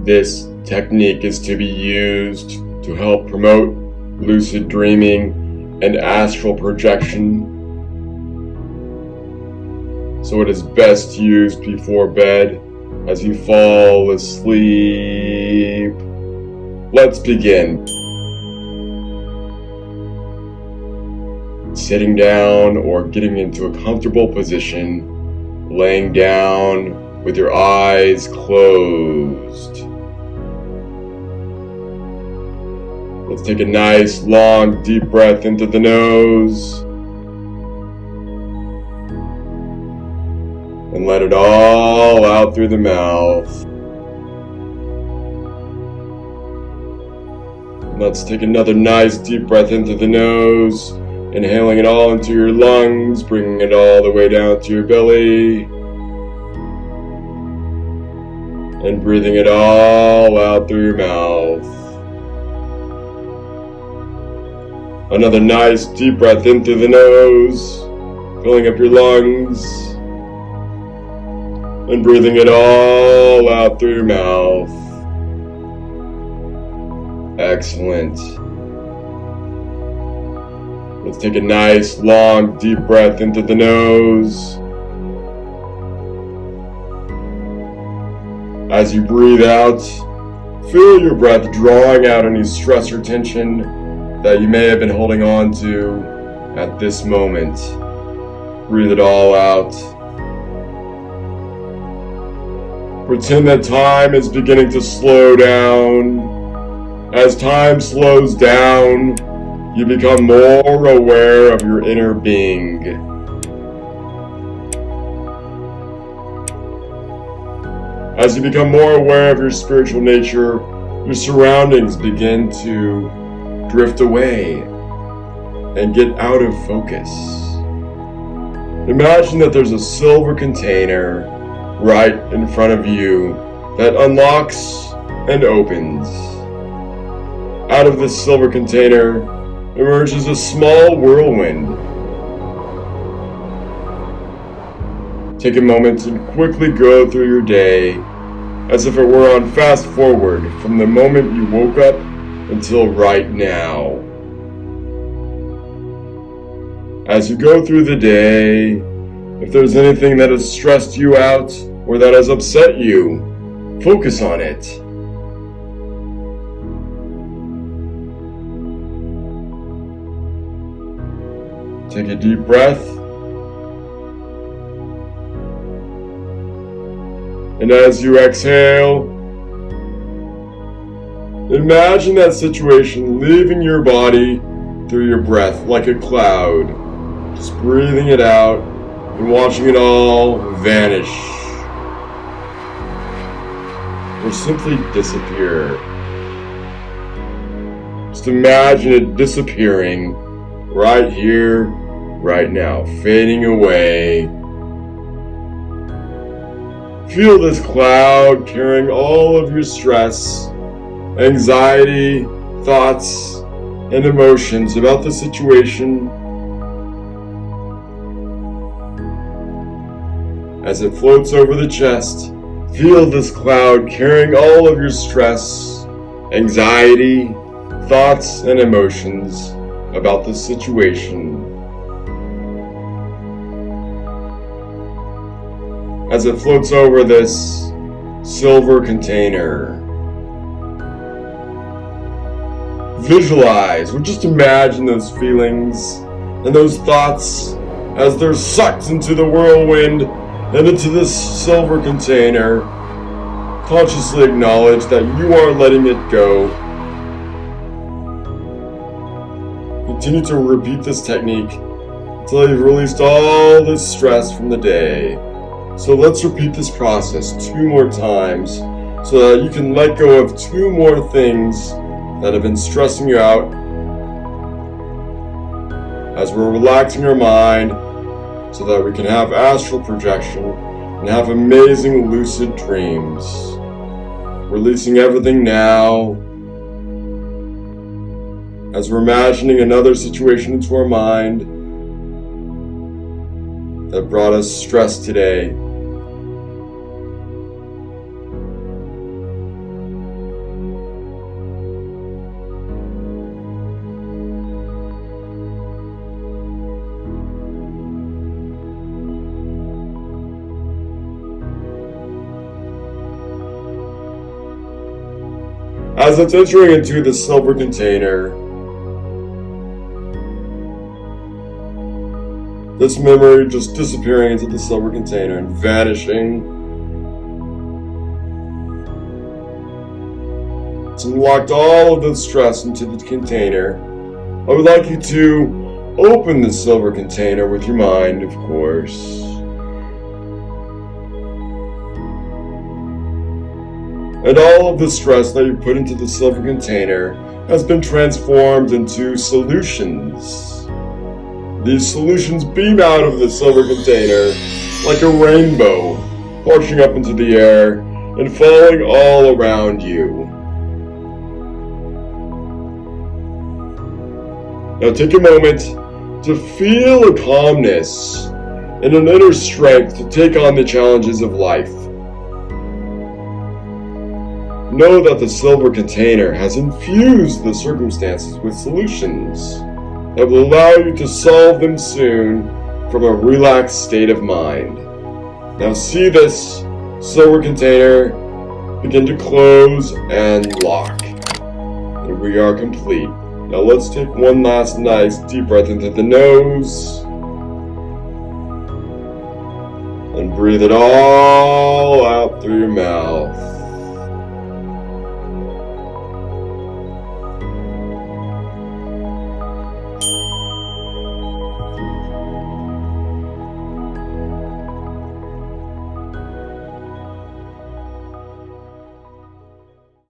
This technique is to be used to help promote lucid dreaming and astral projection. So it is best used before bed as you fall asleep. Let's begin. Sitting down or getting into a comfortable position, laying down with your eyes closed. Let's take a nice long deep breath into the nose and let it all out through the mouth. Let's take another nice deep breath into the nose, inhaling it all into your lungs, bringing it all the way down to your belly, and breathing it all out through your mouth. Another nice deep breath in through the nose, filling up your lungs, and breathing it all out through your mouth. Excellent. Let's take a nice, long, deep breath into the nose. As you breathe out, feel your breath drawing out any stress or tension that you may have been holding on to at this moment. Breathe it all out. Pretend that time is beginning to slow down. As time slows down, you become more aware of your inner being. As you become more aware of your spiritual nature, your surroundings begin to drift away and get out of focus. Imagine that there's a silver container right in front of you that unlocks and opens. Out of this silver container emerges a small whirlwind. Take a moment and quickly go through your day as if it were on fast forward from the moment you woke up until right now. As you go through the day, if there's anything that has stressed you out or that has upset you, focus on it. Take a deep breath. And as you exhale, imagine that situation leaving your body through your breath like a cloud. Just breathing it out and watching it all vanish. Or simply disappear. Just imagine it disappearing right here, right now, fading away. Feel this cloud carrying all of your stress, anxiety, thoughts, and emotions about the situation. As it floats over the chest, feel this cloud carrying all of your stress, anxiety, thoughts, and emotions about the situation. As it floats over this silver container, visualize or just imagine those feelings and those thoughts as they're sucked into the whirlwind and into this silver container. Consciously acknowledge that you are letting it go. Continue to repeat this technique until you've released all this stress from the day. So let's repeat this process 2 more times so that you can let go of 2 more things that have been stressing you out as we're relaxing our mind so that we can have astral projection and have amazing lucid dreams. Releasing everything now as we're imagining another situation into our mind that brought us stress today. As it's entering into the silver container, this memory just disappearing into the silver container and vanishing. It's unlocked all of the stress into the container. I would like you to open the silver container with your mind, of course. And all of the stress that you put into the silver container has been transformed into solutions. These solutions beam out of the silver container like a rainbow, marching up into the air and falling all around you. Now take a moment to feel a calmness and an inner strength to take on the challenges of life. Know that the silver container has infused the circumstances with solutions that will allow you to solve them soon from a relaxed state of mind. Now see this silver container begin to close and lock. And we are complete. Now let's take one last nice deep breath into the nose and breathe it all out through your mouth.